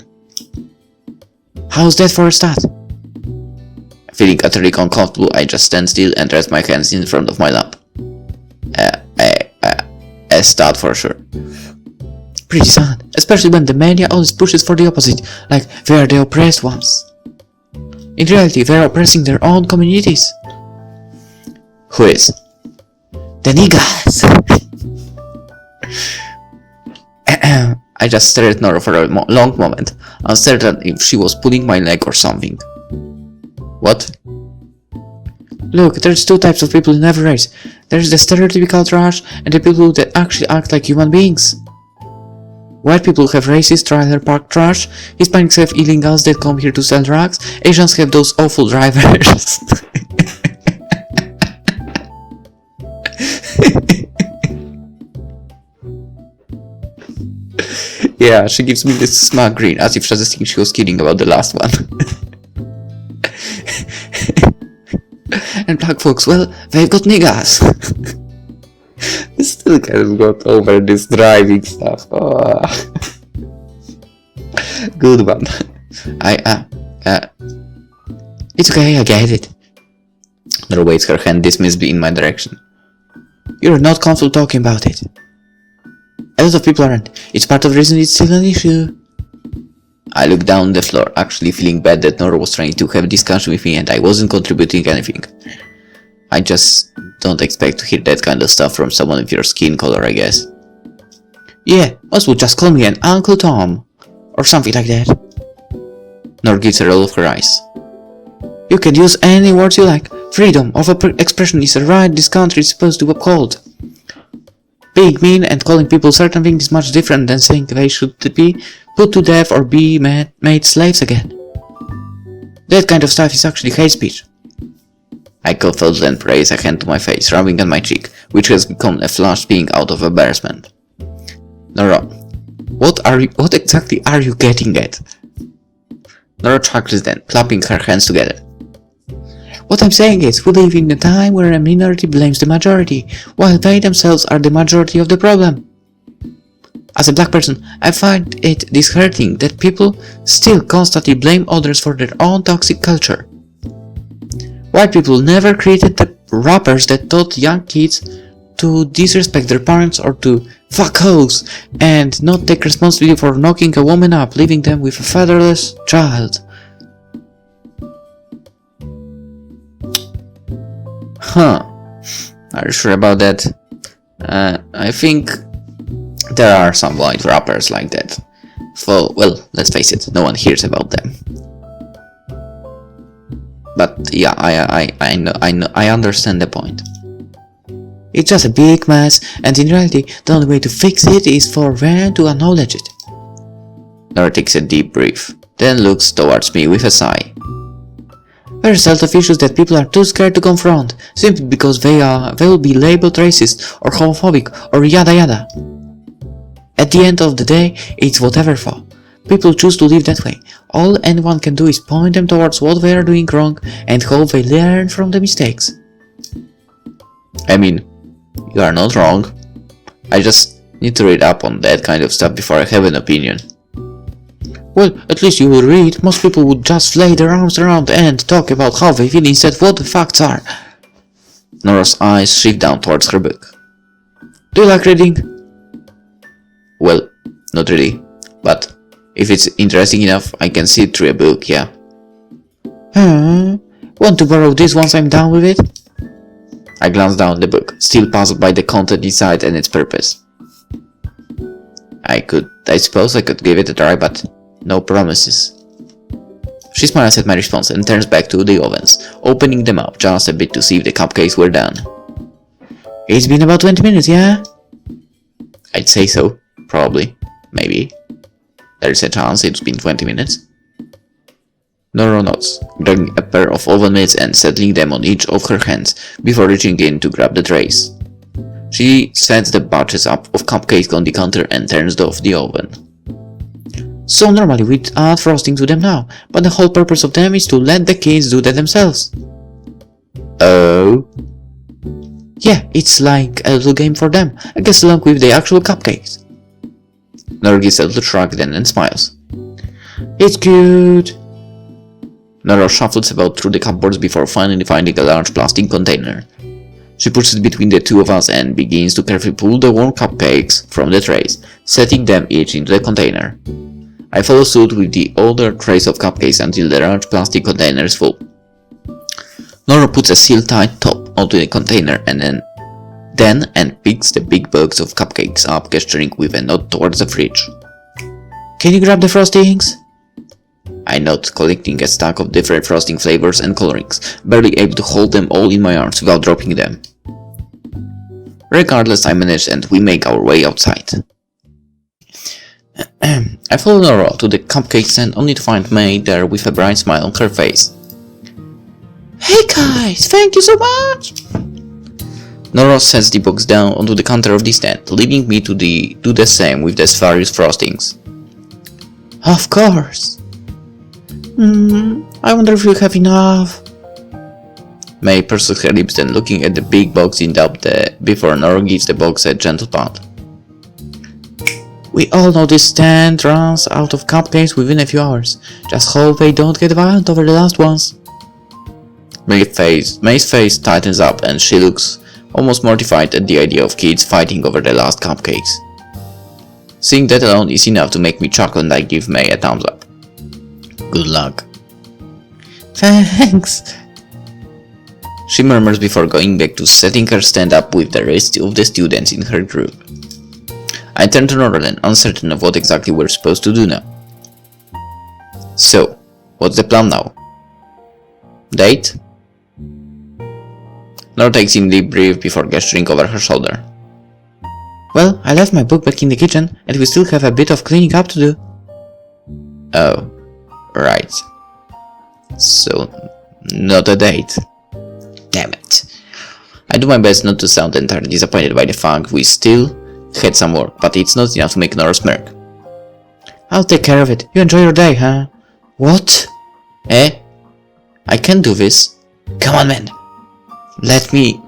How's that for a stat? Feeling utterly uncomfortable, I just stand still and rest my hands in front of my lap. A stat for sure. Pretty sad, especially when the media always pushes for the opposite, like they are the oppressed ones. In reality, they are oppressing their own communities. Who is? The niggas! I just stared at Nora for a long moment, uncertain if she was pulling my leg or something. What? Look, there's two types of people in every race. There's the stereotypical trash and the people that actually act like human beings. White people have racist trailer park trash, Hispanics have illegals that come here to sell drugs, Asians have those awful drivers. Yeah, she gives me this smug grin, as if suggesting she was kidding about the last one. And black folks, well, they've got niggas. I still haven't got over this driving stuff. Oh. Good one. It's okay, I get it. Nora waves her hand dismissively in my direction. You're not comfortable talking about it. A lot of people aren't. It's part of the reason it's still an issue. I looked down the floor, actually feeling bad that Nora was trying to have a discussion with me and I wasn't contributing anything. I just don't expect to hear that kind of stuff from someone with your skin color, I guess. Yeah, most would just call me an Uncle Tom. Or something like that. Nora gives a roll of her eyes. You can use any words you like. Freedom of expression is a right this country is supposed to uphold. Being mean and calling people certain things is much different than saying they should be put to death or be made slaves again. That kind of stuff is actually hate speech. I coughed and raised a hand to my face, rubbing on my cheek, which has become a flushed pink out of embarrassment. Nora, what exactly are you getting at? Nora chuckles then, clapping her hands together. What I'm saying is, we live in a time where a minority blames the majority, while they themselves are the majority of the problem. As a black person, I find it disheartening that people still constantly blame others for their own toxic culture. White people never created the rappers that taught young kids to disrespect their parents or to fuck hoes and not take responsibility for knocking a woman up, leaving them with a fatherless child. Huh. Are you sure about that? I think there are some white rappers like that. Well, let's face it, no one hears about them. But yeah, I understand the point. It's just a big mess, and in reality, the only way to fix it is for them to acknowledge it. Nora takes a deep breath, then looks towards me with a sigh. There are set of issues that people are too scared to confront, simply because they will be labeled racist or homophobic or yada yada. At the end of the day, it's whatever for. People choose to live that way. All anyone can do is point them towards what they are doing wrong and hope they learn from the mistakes. I mean, you are not wrong. I just need to read up on that kind of stuff before I have an opinion. Well, at least you will read. Most people would just lay their arms around and talk about how they feel instead of what the facts are. Nora's eyes shift down towards her book. Do you like reading? Well, not really, but if it's interesting enough, I can sit through a book, yeah. Want to borrow this once I'm done with it? I glance down the book, still puzzled by the content inside and its purpose. I suppose I could give it a try, but no promises. She smiles at my response and turns back to the ovens, opening them up just a bit to see if the cupcakes were done. It's been about 20 minutes, yeah? I'd say so. Probably. Maybe. There's a chance it's been 20 minutes. Nora nods, grabbing a pair of oven mitts and settling them on each of her hands before reaching in to grab the trays. She sets the batches up of cupcakes on the counter and turns off the oven. So normally we'd add frosting to them now, but the whole purpose of them is to let the kids do that themselves. Oh? Yeah, it's like a little game for them, I guess along with the actual cupcakes. Nora gives a little shrug then and smiles. It's cute. Nora shuffles about through the cupboards before finally finding a large plastic container. She puts it between the two of us and begins to carefully pull the warm cupcakes from the trays, setting them each into the container. I follow suit with the older trays of cupcakes until the large plastic container is full. Nora puts a seal-tight top onto the container and then picks the big box of cupcakes up, gesturing with a nod towards the fridge. Can you grab the frostings? I nod, collecting a stack of different frosting flavors and colorings, barely able to hold them all in my arms without dropping them. Regardless, I manage and we make our way outside. I follow Nora to the cupcakes and only to find May there with a bright smile on her face. Hey guys, thank you so much! Nora sets the box down onto the counter of the stand, leaving me to do the same with the various frostings. Of course. I wonder if you have enough. May pursues her lips, then looking at the big box in doubt before Nora gives the box a gentle pat. We all know this stand runs out of cupcakes within a few hours. Just hope they don't get violent over the last ones. May's face tightens up and she looks almost mortified at the idea of kids fighting over the last cupcakes. Seeing that alone is enough to make me chuckle and I give May a thumbs up. Good luck. Thanks. She murmurs before going back to setting her stand up with the rest of the students in her group. I turn to Nora then, uncertain of what exactly we're supposed to do now. So, what's the plan now? Date? Nora takes in a deep breath before gesturing over her shoulder. Well, I left my book back in the kitchen and we still have a bit of cleaning up to do. Oh, right. So, not a date. Damn it. I do my best not to sound entirely disappointed by the fact we still had some work, but it's not enough to make Nora smirk. I'll take care of it. You enjoy your day, huh? What? Eh? I can do this. Come on, man. Let me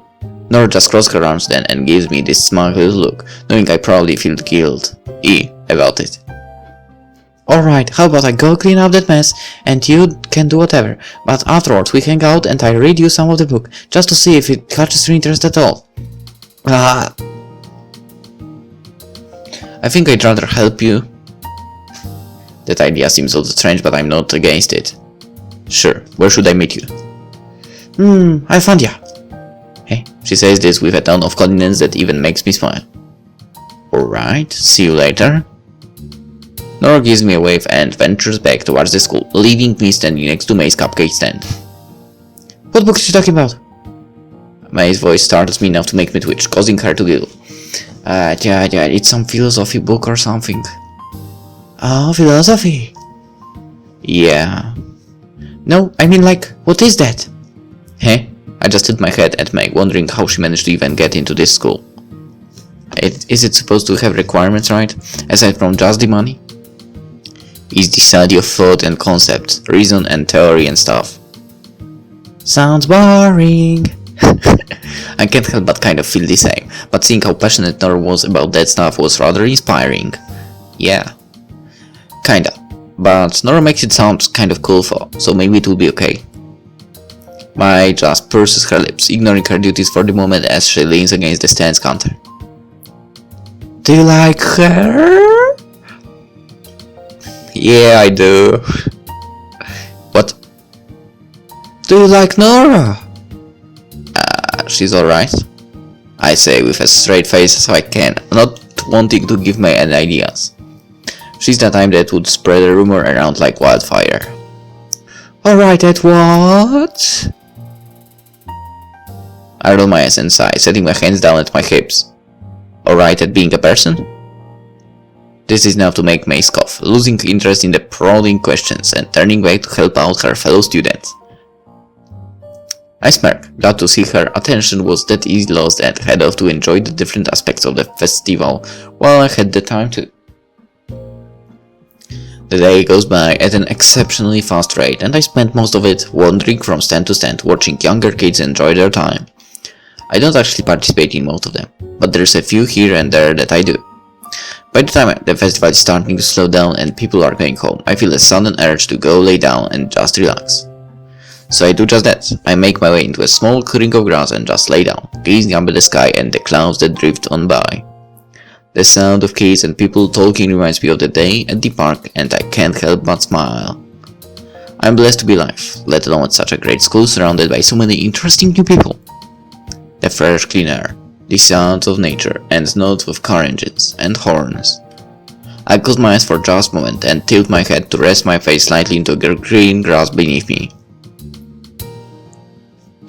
Nora just crosses her arms then and gives me this smug little look, knowing I probably feel guilty about it. Alright, how about I go clean up that mess and you can do whatever, but afterwards we hang out and I read you some of the book, just to see if it catches your interest at all. I think I'd rather help you. That idea seems a little strange, but I'm not against it. Sure, where should I meet you? I found ya. Hey, she says this with a tone of confidence that even makes me smile. Alright, see you later. Nora gives me a wave and ventures back towards the school, leaving me standing next to May's cupcake stand. What book is she talking about? May's voice startles me enough to make me twitch, causing her to giggle. Yeah, it's some philosophy book or something. Oh, philosophy. Yeah. No, I mean like, what is that? Hey, I just hit my head at May, wondering how she managed to even get into this school. Is it supposed to have requirements, right? Aside from just the money? Is the study of thought and concepts, reason and theory and stuff. Sounds boring. I can't help but kind of feel the same, but seeing how passionate Nora was about that stuff was rather inspiring. Yeah. Kinda. But Nora makes it sound kind of cool so maybe it will be okay. Mai just purses her lips, ignoring her duties for the moment as she leans against the stand's counter. Do you like her? Yeah, I do. What? Do you like Nora? She's alright. I say with a straight face as I can, not wanting to give May any ideas. She's the type that would spread a rumor around like wildfire. Alright at what? I roll my eyes and sigh, setting my hands down at my hips. Alright at being a person? This is enough to make May scoff, losing interest in the prodding questions and turning back to help out her fellow students. I smirk, glad to see her attention was that easily lost and head off to enjoy the different aspects of the festival while I had the time to. The day goes by at an exceptionally fast rate and I spend most of it wandering from stand to stand watching younger kids enjoy their time. I don't actually participate in most of them, but there's a few here and there that I do. By the time the festival is starting to slow down and people are going home, I feel a sudden urge to go lay down and just relax. So I do just that. I make my way into a small clearing of grass and just lay down, gazing up at the sky and the clouds that drift on by. The sound of kids and people talking reminds me of the day at the park and I can't help but smile. I'm blessed to be alive, let alone at such a great school surrounded by so many interesting new people. The fresh clean air, the sounds of nature and notes of car engines and horns. I close my eyes for just a moment and tilt my head to rest my face slightly into the green grass beneath me.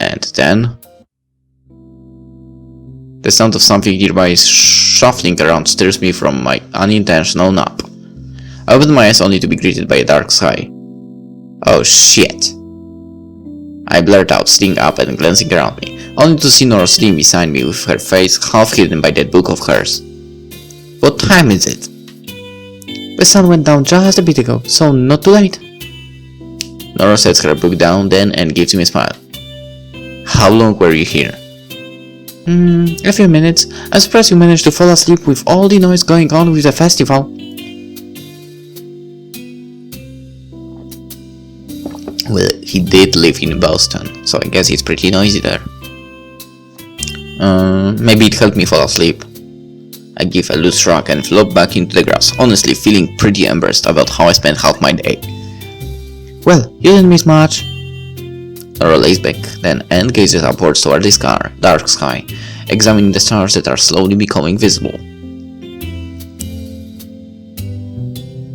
And then the sound of something nearby shuffling around stirs me from my unintentional nap. I open my eyes only to be greeted by a dark sky. Oh shit! I blurt out, sitting up and glancing around me, only to see Nora sitting beside me with her face half hidden by that book of hers. What time is it? The sun went down just a bit ago, so not too late. Nora sets her book down then and gives me a smile. How long were you here? A few minutes. I'm surprised you managed to fall asleep with all the noise going on with the festival. Well, he did live in Boston, so I guess it's pretty noisy there. Maybe it helped me fall asleep. I give a loose shrug and flop back into the grass, honestly feeling pretty embarrassed about how I spent half my day. Well, you didn't miss much. Nora lays back then and gazes upwards toward the dark sky, examining the stars that are slowly becoming visible.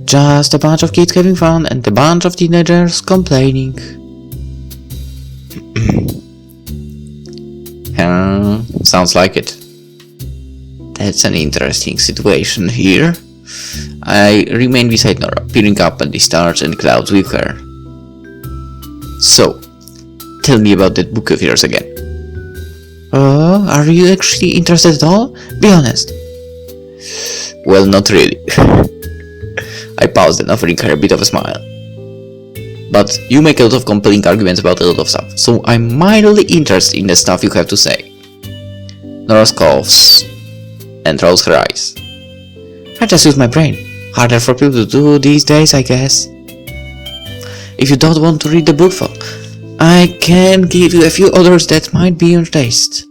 Just a bunch of kids having fun and a bunch of teenagers complaining. Sounds like it. That's an interesting situation here. I remain beside Nora, peering up at the stars and clouds with her. So, tell me about that book of yours again. Are you actually interested at all? Be honest. Well, not really. I paused and offering her a bit of a smile. But you make a lot of compelling arguments about a lot of stuff, so I'm mildly interested in the stuff you have to say. Nora coughs and rolls her eyes. I just use my brain. Harder for people to do these days, I guess. If you don't want to read the book, though, I can give you a few others that might be your taste.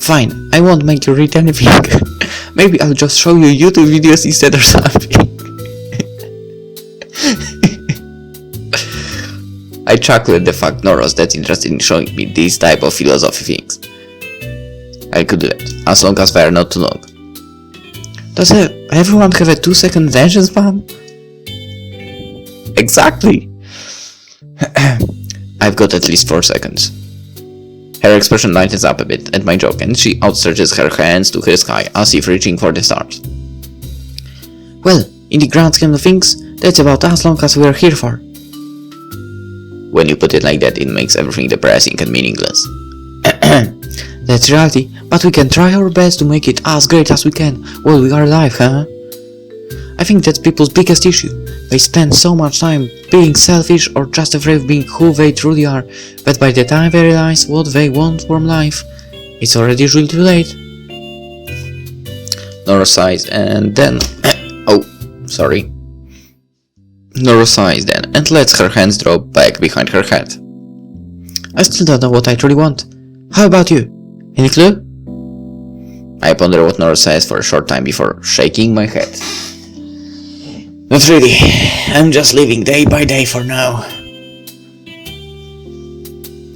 Fine, I won't make you read anything. Maybe I'll just show you YouTube videos instead or something. I chuckle at the fact Nora's that interested in showing me these type of philosophy things. I could do that, as long as they are not too long. Does everyone have a 2-second attention span? Exactly! I've got at least 4 seconds. Her expression lightens up a bit at my joke, and she outstretches her hands to the sky as if reaching for the stars. Well, in the grand scheme of things, that's about as long as we're here for. When you put it like that, it makes everything depressing and meaningless. That's reality, but we can try our best to make it as great as we can while we are alive, huh? I think that's people's biggest issue. They spend so much time being selfish or just afraid of being who they truly are, that by the time they realize what they want from life, it's already usually too late. Nora sighs and then... sorry. Nora sighs then and lets her hands drop back behind her head. I still don't know what I truly want. How about you? Any clue? I ponder what Nora says for a short time before shaking my head. Not really. I'm just living day by day for now.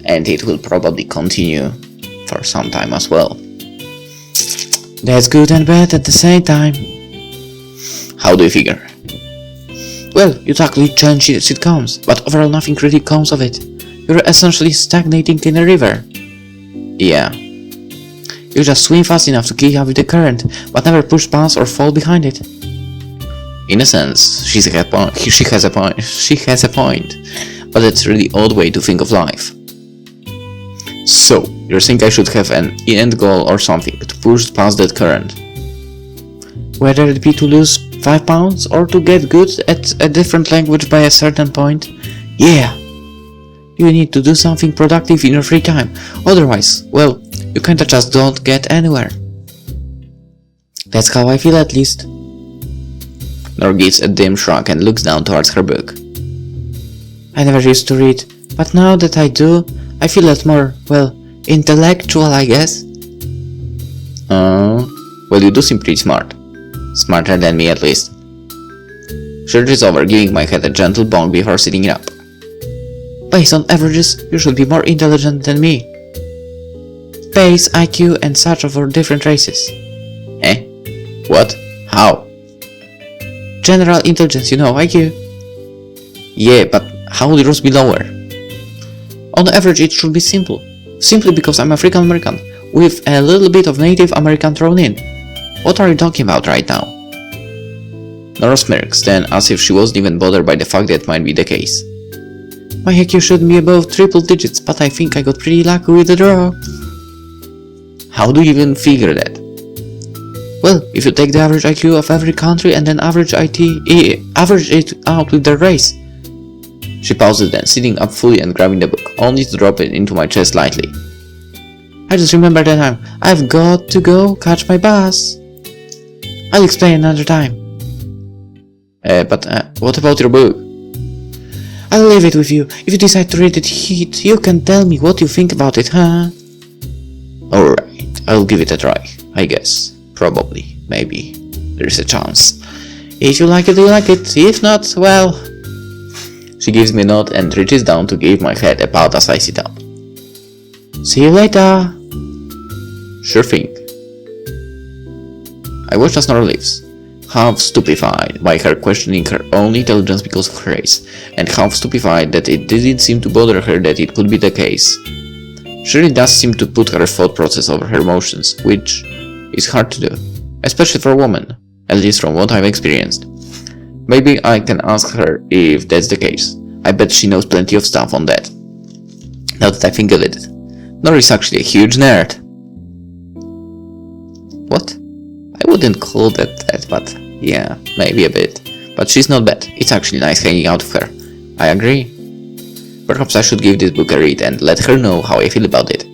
And it will probably continue for some time as well. That's good and bad at the same time. How do you figure? Well, you tackle each challenge as it comes, but overall nothing really comes of it. You're essentially stagnating in a river. Yeah. You just swim fast enough to keep up with the current, but never push past or fall behind it. In a sense, she has a point, but it's a really odd way to think of life. So, you think I should have an end goal or something to push past that current? Whether it be to lose 5 pounds or to get good at a different language by a certain point? Yeah! You need to do something productive in your free time, otherwise, well, you kinda just don't get anywhere. That's how I feel, at least. Nor gives a dim shrug and looks down towards her book. I never used to read, but now that I do, I feel a lot more, well, intellectual, I guess. Well, you do seem pretty smart. Smarter than me, at least. She reaches over, giving my head a gentle bonk before sitting it up. Based on averages, you should be more intelligent than me. Pace, IQ, and such are for different races. Eh? What? How? General intelligence, you know, IQ. Yeah, but how would yours be lower? On average, it should be simple. Simply because I'm African American, with a little bit of Native American thrown in. What are you talking about right now? Nora smirks, then as if she wasn't even bothered by the fact that might be the case. My IQ should be above triple digits, but I think I got pretty lucky with the draw. How do you even figure that? Well, if you take the average IQ of every country and then average it out with the race. She pauses then, sitting up fully and grabbing the book, only to drop it into my chest lightly. I just remember that I've got to go catch my bus. I'll explain another time. But what about your book? I'll leave it with you. If you decide to read it, you can tell me what you think about it, huh? Alright, I'll give it a try, I guess. Probably, maybe. There's a chance. If you like it, you like it. If not, well... She gives me a nod and reaches down to give my head a pat as I sit up. See you later. Sure thing. I watch as Nora leaves, half stupefied by her questioning her own intelligence because of her race, and half stupefied that it didn't seem to bother her that it could be the case. She really does seem to put her thought process over her emotions, which is hard to do, especially for a woman, at least from what I've experienced. Maybe I can ask her if that's the case. I bet she knows plenty of stuff on that. Now that I think of it, Nora is actually a huge nerd. What? I wouldn't call that, but yeah, maybe a bit. But she's not bad. It's actually nice hanging out with her. I agree. Perhaps I should give this book a read and let her know how I feel about it.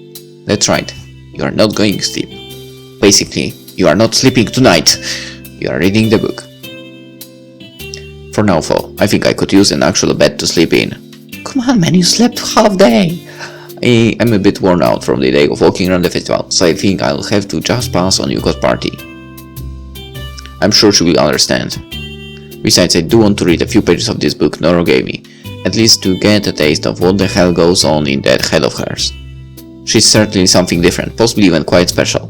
That's right, you are not going to sleep. Basically, you are not sleeping tonight. You are reading the book. For now, though, I think I could use an actual bed to sleep in. Come on, man, you slept half day. I'm a bit worn out from the day of walking around the festival, so I think I'll have to just pass on Yuko's party. I'm sure she will understand. Besides, I do want to read a few pages of this book Noro gave me, at least to get a taste of what the hell goes on in that head of hers. She's certainly something different, possibly even quite special.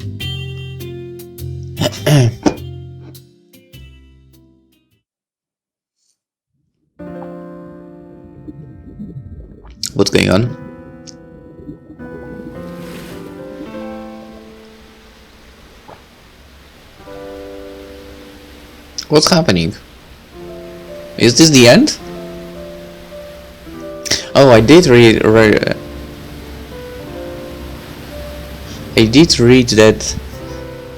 What's going on? What's happening? Is this the end? Oh, I did read that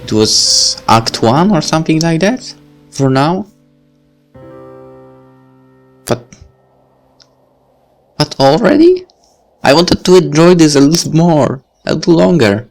it was Act 1 or something like that for now. But already? I wanted to enjoy this a little more, a little longer.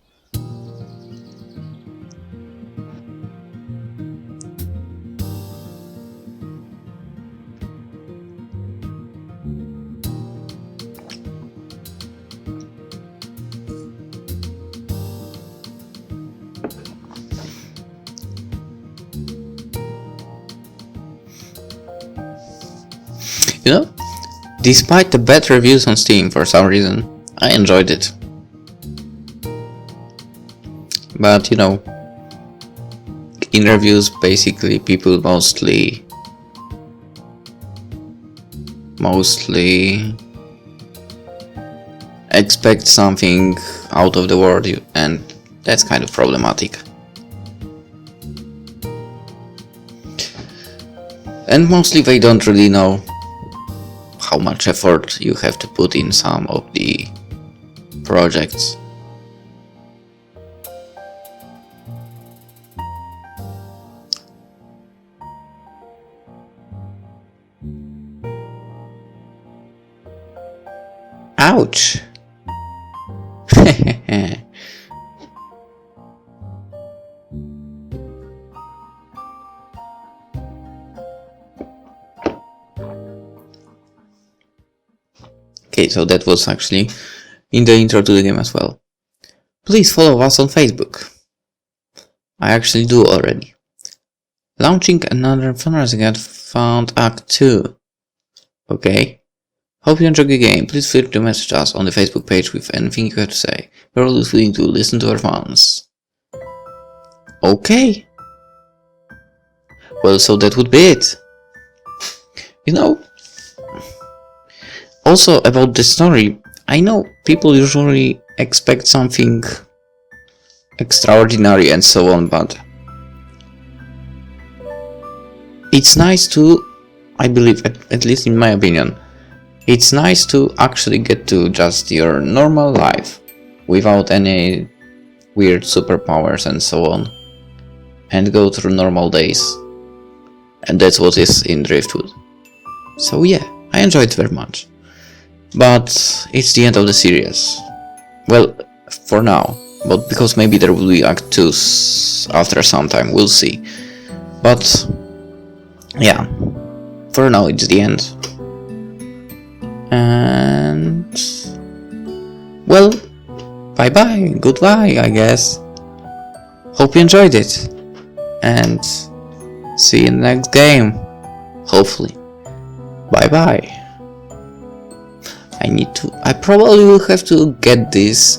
You know, despite the bad reviews on Steam for some reason, I enjoyed it. But you know, in reviews basically people mostly expect something out of the world, and that's kind of problematic. And mostly they don't really know how much effort you have to put in some of the projects. Ouch! Okay, so that was actually in the intro to the game as well. Please follow us on Facebook. I actually do already. Launching another fundraising ad found Act 2. Okay. Hope you enjoyed the game. Please feel free to message us on the Facebook page with anything you have to say. We're always willing to listen to our fans. Okay. Well, so that would be it. You know, also about the story, I know people usually expect something extraordinary and so on, but it's nice to, I believe, at least in my opinion, it's nice to actually get to just your normal life without any weird superpowers and so on, and go through normal days. And that's what is in Driftwood. So yeah, I enjoyed it very much. But it's the end of the series. Well, for now. But because maybe there will be Act 2 after some time, we'll see. But yeah, for now it's the end. And well, bye bye, goodbye, I guess. Hope you enjoyed it. And see you in the next game. Hopefully. Bye bye. I probably will have to get this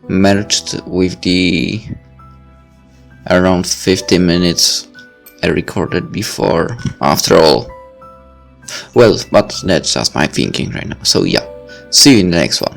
merged with the around 50 minutes I recorded before, after all. Well, but that's just my thinking right now. So yeah, see you in the next one.